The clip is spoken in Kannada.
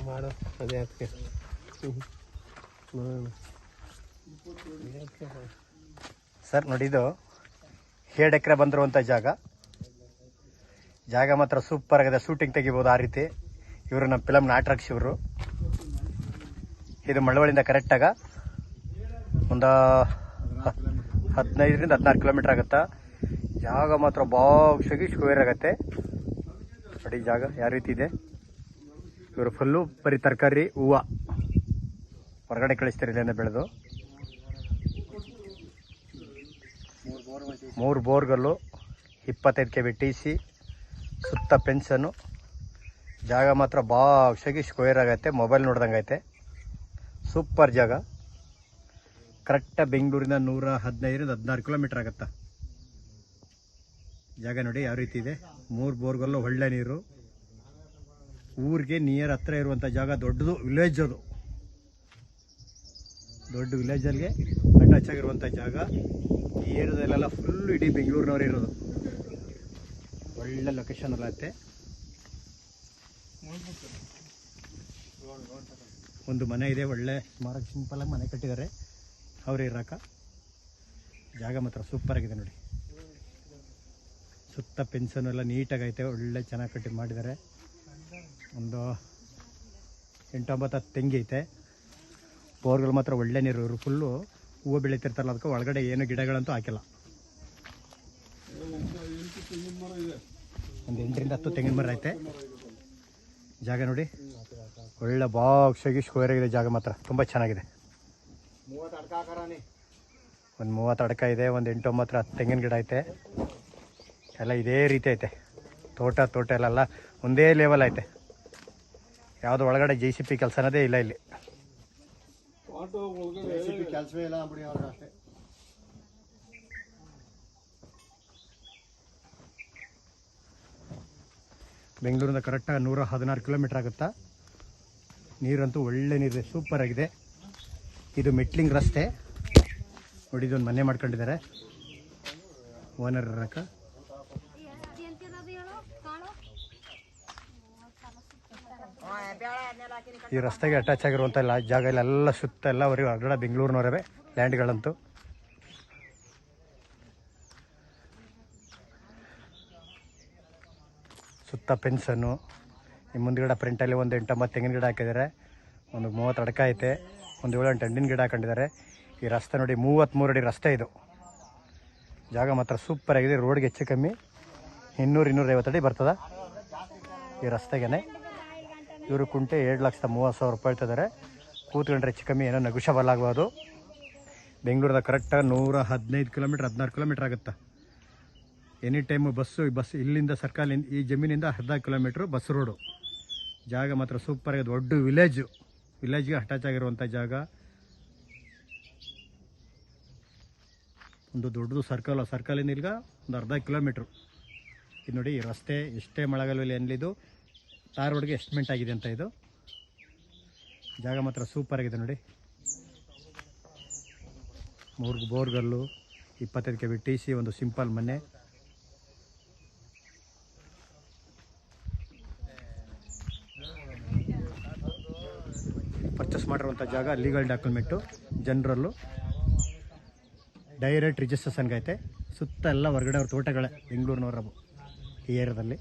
ಮಾಡೋ ಅದೇ ಅದಕ್ಕೆ ಸರ್ ನೋಡಿ, ಇದು 7 ಎಕರೆ ಬಂದಿರುವಂಥ ಜಾಗ ಮಾತ್ರ ಸೂಪರ್ ಆಗಿದೆ. ಶೂಟಿಂಗ್ ತೆಗಿಬೋದು ಆ ರೀತಿ. ಇವರು ನಮ್ಮ ಫಿಲಮ್ ನಾಟರಕ್ಷ. ಇವರು ಇದು ಮಳವಳ್ಳಿಯಿಂದ ಕರೆಕ್ಟಾಗ ಒಂದು 15ರಿಂದ 16 ಕಿಲೋಮೀಟರ್ ಆಗುತ್ತಾ. ಜಾಗ ಮಾತ್ರ ಬಾಕ್ಸಾಗಿ ಸ್ಕ್ವೇರ್ ಆಗುತ್ತೆ ನೋಡಿ. ಜಾಗ ಯಾವ ರೀತಿ ಇದೆ. ಇವರು ಫುಲ್ಲು ಬರೀ ತರಕಾರಿ, ಹೂವು ಹೊರಗಡೆ ಕಳಿಸ್ತಾರೆ ಇಲ್ಲಿಂದ ಬೆಳೆದು. 3 ಬೋರ್ಗಲ್ಲು, 25 kV TC, ಸುತ್ತ ಪೆನ್ಷನ್ನು. ಜಾಗ ಮಾತ್ರ ಬಾಕ್ಸಾಗಿ ಸ್ಕ್ವೇರ್ ಆಗೈತೆ. ಮೊಬೈಲ್ ನೋಡ್ದಂಗೆ ಐತೆ. ಸೂಪರ್ ಜಾಗ. ಕರೆಕ್ಟಾಗಿ ಬೆಂಗಳೂರಿಂದ 115ರಿಂದ 16 ಕಿಲೋಮೀಟರ್ ಆಗುತ್ತಾ. ಜಾಗ ನೋಡಿ ಯಾವ ರೀತಿ ಇದೆ. 3 ಬೋರ್ಗಲ್ಲು, ಒಳ್ಳೆ ನೀರು. ಊರಿಗೆ ನಿಯರ್ ಹತ್ರ ಇರುವಂಥ ಜಾಗ. ದೊಡ್ಡದು ವಿಲೇಜ್. ಅದು ದೊಡ್ಡ ವಿಲೇಜಲ್ಲಿಗೆ ಅಟ್ಯಾಚ್ ಆಗಿರುವಂಥ ಜಾಗ. ಈ ಏರಿಯಾದಲ್ಲೆಲ್ಲ ಫುಲ್ಲು ಇಡೀ ಬೆಂಗಳೂರಿನವ್ರು ಇರೋದು. ಒಳ್ಳೆ ಲೊಕೇಶನ್ ಎಲ್ಲ ಐತೆ. ಒಂದು ಮನೆ ಇದೆ, ಒಳ್ಳೆ ಸುಮಾರಾಗಿ ಸಿಂಪಲಾಗಿ ಮನೆ ಕಟ್ಟಿದ್ದಾರೆ ಅವ್ರು ಇರೋಕ. ಜಾಗ ಮಾತ್ರ ಸೂಪರ್ ಆಗಿದೆ ನೋಡಿ. ಸುತ್ತ ಪೆನ್ಷನ್ ಎಲ್ಲ ನೀಟಾಗೈತೆ. ಒಳ್ಳೆ ಚೆನ್ನಾಗಿ ಕಟ್ಟಿ ಮಾಡಿದ್ದಾರೆ. ಒಂದು 8-9 ತೆಂಗಿ ಐತೆ. ಬೋರ್ಗಳು ಮಾತ್ರ ಒಳ್ಳೆ ನೀರು. ಇವರು ಫುಲ್ಲು ಹೂವು ಬೆಳೀತಿರ್ತಾರಲ್ಲ, ಅದಕ್ಕೆ ಒಳಗಡೆ ಏನು ಗಿಡಗಳಂತೂ ಹಾಕಿಲ್ಲ. ಒಂದು 8ರಿಂದ 10 ತೆಂಗಿನ ಮರ ಐತೆ. ಜಾಗ ನೋಡಿ ಒಳ್ಳೆ ಬಾಕ್ಸಾಗಿ ಸ್ಕ್ವೇರ್ ಆಗಿದೆ. ಜಾಗ ಮಾತ್ರ ತುಂಬ ಚೆನ್ನಾಗಿದೆ. ಒಂದು 30 ಅಡಕ ಇದೆ. ಒಂದು 8-9 ತೆಂಗಿನ ಗಿಡ ಐತೆ. ಎಲ್ಲ ಇದೇ ರೀತಿ ಐತೆ. ತೋಟ ಎಲ್ಲ ಒಂದೇ ಲೆವೆಲ್ ಐತೆ. ಯಾವುದು ಒಳಗಡೆ JCP ಕೆಲಸ ಅನ್ನೋದೇ ಇಲ್ಲ ಇಲ್ಲಿ. ಕೆಲಸವೇ ಇಲ್ಲ ಬಿಡಿ ಅಷ್ಟೇ. ಬೆಂಗಳೂರಿಂದ ಕರೆಕ್ಟಾಗಿ 116 ಕಿಲೋಮೀಟರ್ ಆಗುತ್ತಾ. ನೀರಂತೂ ಒಳ್ಳೆ ನೀರಿದೆ, ಸೂಪರ್ ಆಗಿದೆ. ಇದು ಮೆಟ್ಲಿಂಗ್ ರಸ್ತೆ ನೋಡಿ. ಇದೊಂದು ಮನೆ ಮಾಡ್ಕೊಂಡಿದ್ದಾರೆ ಓನರ್ ಇರಕ. ಈ ರಸ್ತೆಗೆ ಅಟ್ಯಾಚ್ ಆಗಿರುವಂಥ ಜಾಗ ಇಲ್ಲೆಲ್ಲ ಸುತ್ತ ಎಲ್ಲ ಹೊರಗಡೆ ಬೆಂಗಳೂರಿನವರವೇ ಲ್ಯಾಂಡ್ಗಳಂತೂ. ಸುತ್ತ ಪೆನ್ಷನ್ನು. ಈ ಮುಂದ್ಗಡೆ ಫ್ರಂಟಲ್ಲಿ ಒಂದು 8-9 ತೆಂಗಿನ ಗಿಡ ಹಾಕಿದ್ದಾರೆ. ಒಂದು 30 ಅಡಕ ಐತೆ. ಒಂದು 7-8 ಹಣ್ಣಿನ ಗಿಡ ಹಾಕೊಂಡಿದ್ದಾರೆ. ಈ ರಸ್ತೆ ನೋಡಿ 33 ಅಡಿ ರಸ್ತೆ ಇದು. ಜಾಗ ಮಾತ್ರ ಸೂಪರ್ ಆಗಿದೆ. ರೋಡ್ಗೆ ಹೆಚ್ಚು ಕಮ್ಮಿ 200-250 ಅಡಿ ಬರ್ತದೆ ಈ ರಸ್ತೆಗೆ. ಇವರು ಕುಂಟೆ 7,30,000 ರೂಪಾಯಿ ಹೇಳ್ತಿದ್ದಾರೆ. ಕೂತ್ಕೊಂಡ್ರೆ ಹೆಚ್ಚು ಕಮ್ಮಿ ಏನೋ ನೆಗೋಷಿಯಬಲ್ ಆಗ್ಬೋದು. ಬೆಂಗಳೂರದ ಕರೆಕ್ಟಾಗಿ 115 ಕಿಲೋಮೀಟ್ರ್ 16 ಕಿಲೋಮೀಟ್ರ್ ಆಗುತ್ತೆ. ಎನಿ ಟೈಮು ಬಸ್ ಇಲ್ಲಿಂದ ಸರ್ಕಲ್, ಈ ಜಮೀನಿಂದ 10 ಕಿಲೋಮೀಟ್ರು ಬಸ್ ರೋಡು. ಜಾಗ ಮಾತ್ರ ಸೂಪರ್ ಆಗಿದೆ. ದೊಡ್ಡ ವಿಲೇಜ್ಗೆ ಅಟ್ಯಾಚ್ ಆಗಿರುವಂಥ ಜಾಗ. ಒಂದು ದೊಡ್ಡದು ಸರ್ಕಲಿಂದ ಇಲ್ಲಿಗ ಒಂದು 10 ಕಿಲೋಮೀಟ್ರು. ಇದು ನೋಡಿ ಈ ರಸ್ತೆ ಎಷ್ಟೇ ಮಳೆಗಾಲದಲ್ಲಿ ಎನ್ಲಿದು ತಾರ್ ರೋಡ್ಗೆ ಎಸ್ಟಿಮೇಟ್ ಆಗಿದೆ ಅಂತ. ಇದು ಜಾಗ ಮಾತ್ರ ಸೂಪರ್ ಆಗಿದೆ ನೋಡಿ. 3 ಬೋರ್ಗಲ್ಲು, 25 kV TC, ಒಂದು ಸಿಂಪಲ್ ಮನೆ. ಪರ್ಚೇಸ್ ಮಾಡಿರುವಂಥ ಜಾಗ ಲೀಗಲ್ ಡಾಕ್ಯುಮೆಂಟು, ಜನರಲ್ಲು, ಡೈರೆಕ್ಟ್ ರಿಜಿಸ್ಟ್ರೇಷನ್ಗೆ ಐತೆ. ಸುತ್ತ ಎಲ್ಲ ಹೊರಗಡೆ ಅವ್ರ ತೋಟಗಳೇ ಬೆಂಗಳೂರಿನವರ ಈ ಏರಿಯಾದಲ್ಲಿ.